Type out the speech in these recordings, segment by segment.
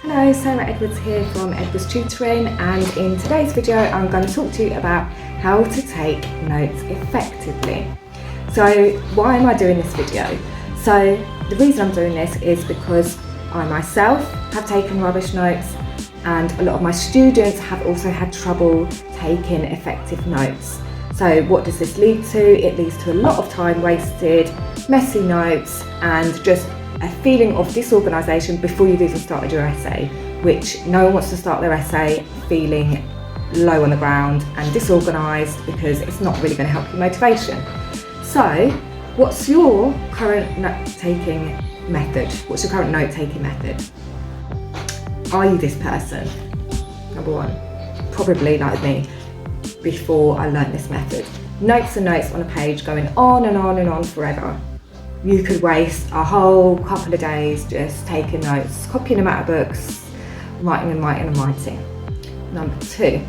Hello, Sarah Edwards here from Edwards Tutoring, and in today's video I'm going to talk to you about how to take notes effectively. So why am I doing this video? So the reason I'm doing this is because I myself have taken rubbish notes, and a lot of my students have also had trouble taking effective notes. So what does this lead to? It leads to a lot of time wasted, messy notes, and just a feeling of disorganisation before you've even started your essay, which no one wants to start their essay feeling low on the ground and disorganised, because it's not really going to help your motivation. So what's your current note-taking method? What's your current note-taking method? Are you this person? Number one, probably like me before I learnt this method. Notes and notes on a page going on and on and on forever. You could waste a whole couple of days just taking notes, copying them out of books, writing and writing and writing. Number two,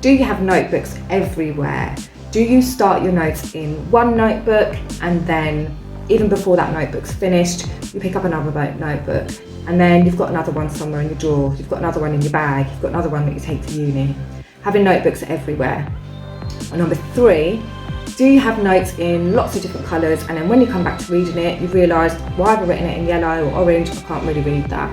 do you have notebooks everywhere? Do you start your notes in one notebook, and then even before that notebook's finished, you pick up another notebook, and then you've got another one somewhere in your drawer, you've got another one in your bag, you've got another one that you take to uni. Having notebooks everywhere. And number three, do you have notes in lots of different colours, and then when you come back to reading it, you've realised, why have I written it in yellow or orange? I can't really read that.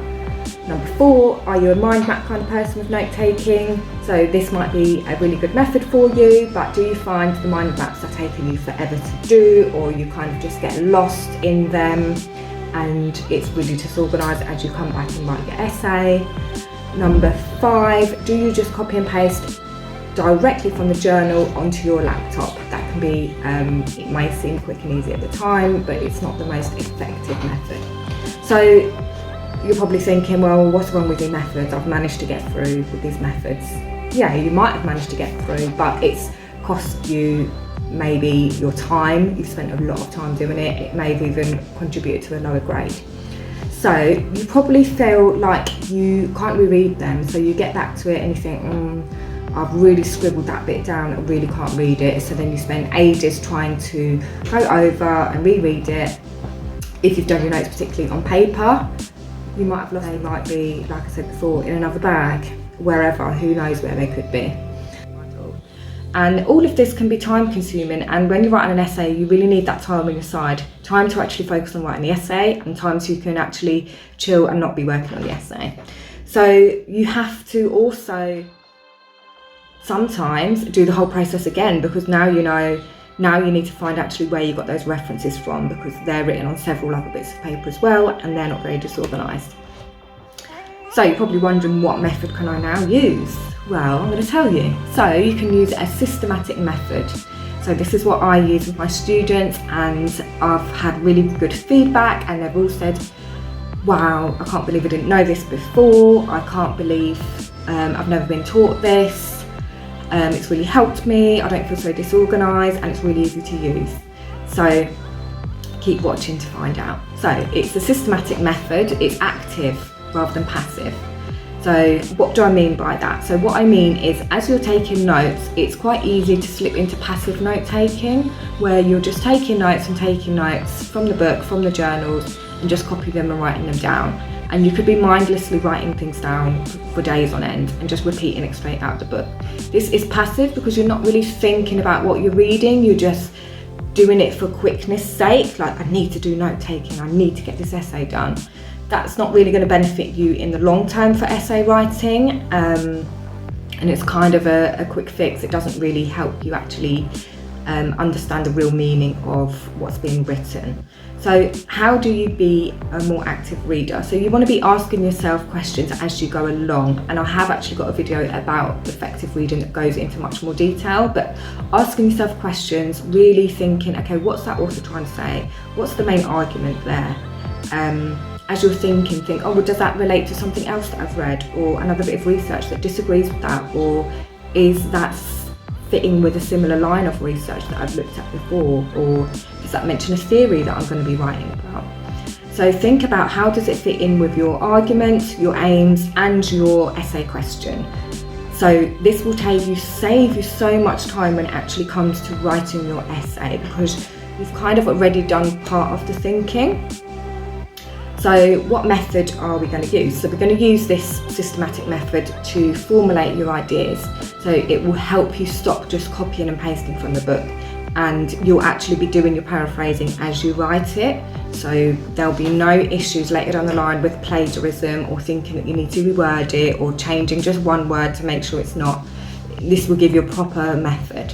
Number four, are you a mind map kind of person with note taking? So this might be a really good method for you, but do you find the mind maps are taking you forever to do, or you kind of just get lost in them and it's really disorganised as you come back and write your essay? Number five, do you just copy and paste directly from the journal onto your laptop? That can be, it may seem quick and easy at the time, but it's not the most effective method. So you're probably thinking, well, what's wrong with your methods? I've managed to get through with these methods. Yeah, you might have managed to get through, but it's cost you maybe your time. You've spent a lot of time doing it. It may have even contributed to a lower grade. So you probably feel like you can't reread them. So you get back to it and you think, I've really scribbled that bit down, I really can't read it. So then you spend ages trying to go over and reread it. If you've done your notes particularly on paper, you might have lost. They might be, like I said before, in another bag, wherever, who knows where they could be. And all of this can be time consuming, and when you're writing an essay, you really need that time on your side. Time to actually focus on writing the essay, and time so you can actually chill and not be working on the essay. So you have to also sometimes do the whole process again, because now you know, now you need to find actually where you got those references from, because they're written on several other bits of paper as well, and they're not very disorganised. So you're probably wondering, what method can I now use? Well, I'm going to tell you. So you can use a systematic method. So this is what I use with my students, and I've had really good feedback, and they've all said, wow, I can't believe I didn't know this before. I can't believe I've never been taught this. It's really helped me. I don't feel so disorganised, and it's really easy to use. So keep watching to find out. So it's a systematic method. It's active rather than passive. So what do I mean by that? So what I mean is, as you're taking notes, it's quite easy to slip into passive note taking, where you're just taking notes and taking notes from the book, from the journals, and just copy them and writing them down. And you could be mindlessly writing things down for days on end and just repeating it straight out of the book. This is passive because you're not really thinking about what you're reading, you're just doing it for quickness sake, like, I need to do note taking, I need to get this essay done. That's not really going to benefit you in the long term for essay writing, and it's kind of a quick fix. It doesn't really help you actually understand the real meaning of what's being written. So how do you be a more active reader? So you want to be asking yourself questions as you go along, and I have actually got a video about effective reading that goes into much more detail, but asking yourself questions, really thinking, okay, what's that author trying to say? What's the main argument there? As you're thinking, think, oh, well, does that relate to something else that I've read, or another bit of research that disagrees with that, or is that fitting with a similar line of research that I've looked at before, or does that mention a theory that I'm going to be writing about? So think about, how does it fit in with your argument, your aims, and your essay question. So this will save you so much time when it actually comes to writing your essay, because you've kind of already done part of the thinking. So what method are we going to use? So we're going to use this systematic method to formulate your ideas. So it will help you stop just copying and pasting from the book, and you'll actually be doing your paraphrasing as you write it. So there'll be no issues later down the line with plagiarism or thinking that you need to reword it or changing just one word to make sure it's not. This will give you a proper method.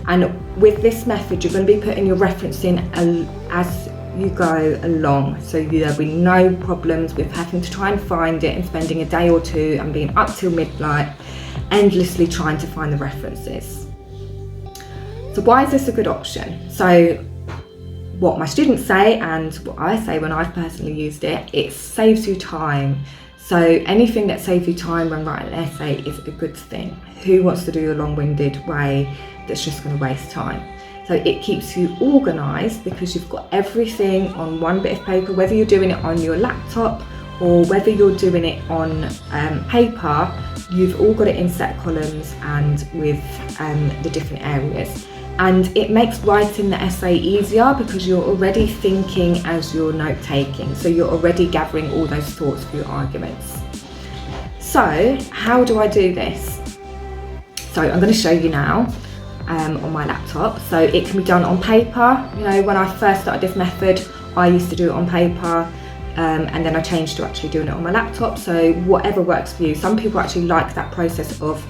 And with this method, you're going to be putting your reference in as you go along. So there'll be no problems with having to try and find it and spending a day or two and being up till midnight endlessly trying to find the references. So why is this a good option? So what my students say and what I say when I've personally used it, it saves you time. So anything that saves you time when writing an essay is a good thing. Who wants to do a long-winded way that's just going to waste time? So it keeps you organised because you've got everything on one bit of paper, whether you're doing it on your laptop or whether you're doing it on paper, you've all got it in set columns and with the different areas. And it makes writing the essay easier because you're already thinking as you're note-taking. So you're already gathering all those thoughts for your arguments. So how do I do this? So I'm going to show you now on my laptop. So it can be done on paper. You know, when I first started this method, I used to do it on paper. And then I changed to actually doing it on my laptop. So whatever works for you. Some people actually like that process of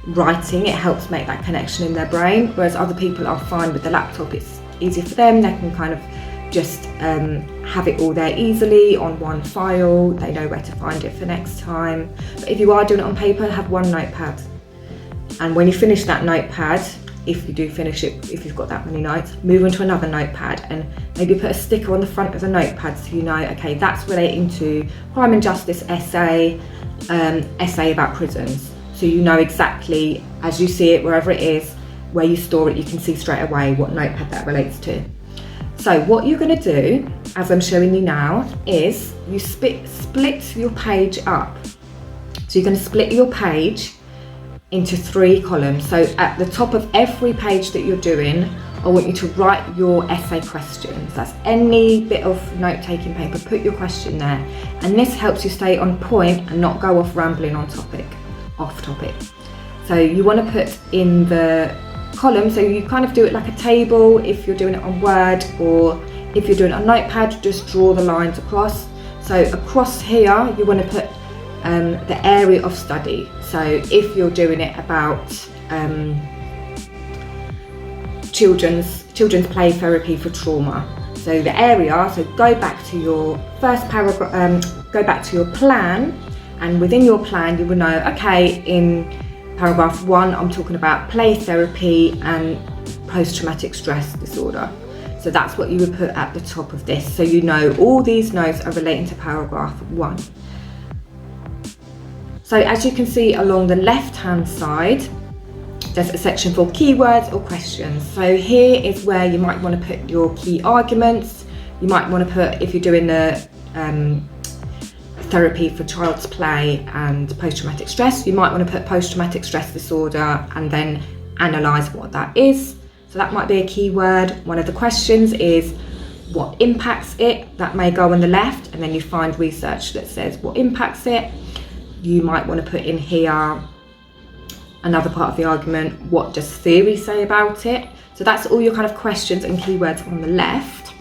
writing. It helps make that connection in their brain, whereas other people are fine with the laptop. It's easier for them. They can kind of just have it all there easily on one file. They know where to find it for next time. But if you are doing it on paper, have one notepad. And when you finish that notepad, if you do finish it, if you've got that many notes, move on to another notepad and maybe put a sticker on the front of the notepad so you know, okay, that's relating to crime and justice essay, essay about prisons. So you know exactly, as you see it, wherever it is, where you store it, you can see straight away what notepad that relates to. So what you're going to do, as I'm showing you now, is you split your page up. So you're going to split your page into 3 columns. So at the top of every page that you're doing, I want you to write your essay questions. That's any bit of note-taking paper, put your question there. And this helps you stay on point and not go off rambling off topic. So you want to put in the column, so you kind of do it like a table if you're doing it on Word, or if you're doing it on Notepad, just draw the lines across. So across here, you want to put the area of study. So if you're doing it about children's play therapy for trauma, so the area, so go back to your first paragraph, go back to your plan, and within your plan you will know, okay, in paragraph 1 I'm talking about play therapy and post-traumatic stress disorder. So that's what you would put at the top of this, so you know all these notes are relating to paragraph 1. So as you can see along the left hand side, there's a section for keywords or questions. So here is where you might want to put your key arguments. You might want to put, if you're doing the therapy for child's play and post-traumatic stress, you might want to put post-traumatic stress disorder and then analyse what that is. So that might be a keyword. One of the questions is what impacts it. That may go on the left, and then you find research that says what impacts it. You might want to put in here another part of the argument, what does theory say about it? So that's all your kind of questions and keywords on the left.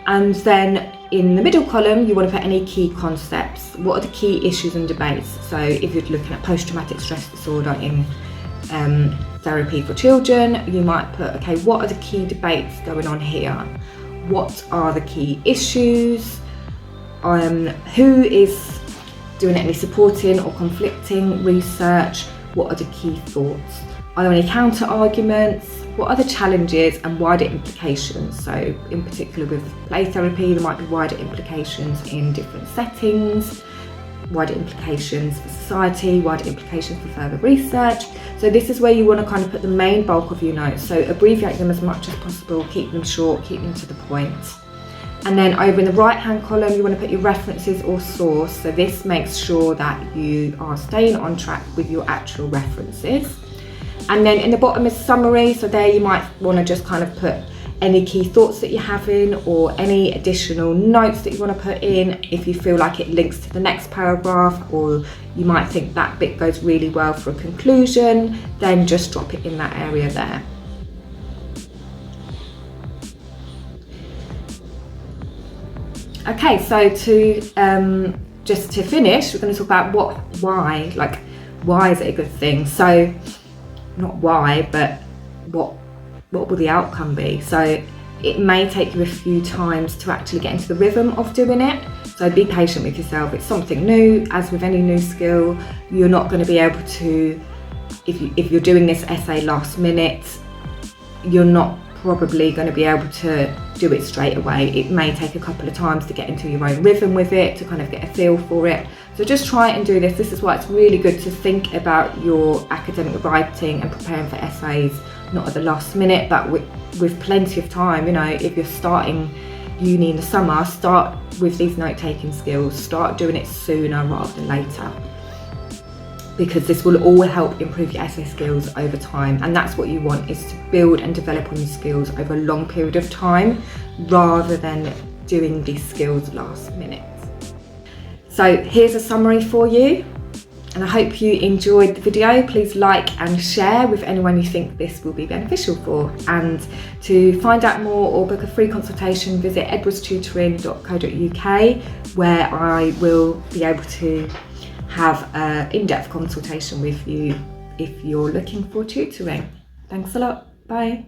And then in the middle column, you want to put any key concepts. What are the key issues and debates? So if you're looking at post-traumatic stress disorder in therapy for children, you might put, okay, what are the key debates going on here? What are the key issues? Who is doing any supporting or conflicting research? What are the key thoughts? Are there any counter arguments? What are the challenges and wider implications? So in particular with play therapy, there might be wider implications in different settings, wider implications for society, wider implications for further research. So this is where you want to kind of put the main bulk of your notes. So abbreviate them as much as possible, keep them short, keep them to the point. And then over in the right hand column, you want to put your references or source. So this makes sure that you are staying on track with your actual references. And then in the bottom is summary. So there you might want to just kind of put any key thoughts that you're having or any additional notes that you want to put in. If you feel like it links to the next paragraph, or you might think that bit goes really well for a conclusion, then just drop it in that area there. Okay, so just to finish, we're going to talk about why is it a good thing? So not why, but what will the outcome be? So it may take you a few times to actually get into the rhythm of doing it. So be patient with yourself. It's something new. As with any new skill, you're not going to be able to, if you're doing this essay last minute, you're not probably going to be able to do it straight away. It may take a couple of times to get into your own rhythm with it, to kind of get a feel for it. So just try and do this. This is why it's really good to think about your academic writing and preparing for essays, not at the last minute, but with plenty of time. You know, if you're starting uni in the summer, start with these note-taking skills. Start doing it sooner rather than later, because this will all help improve your essay skills over time. And that's what you want, is to build and develop on your skills over a long period of time, rather than doing these skills last minute. So here's a summary for you, and I hope you enjoyed the video. Please like and share with anyone you think this will be beneficial for. And to find out more or book a free consultation, visit edwardstutoring.co.uk, where I will be able to have an in-depth consultation with you if you're looking for tutoring. Thanks a lot. Bye.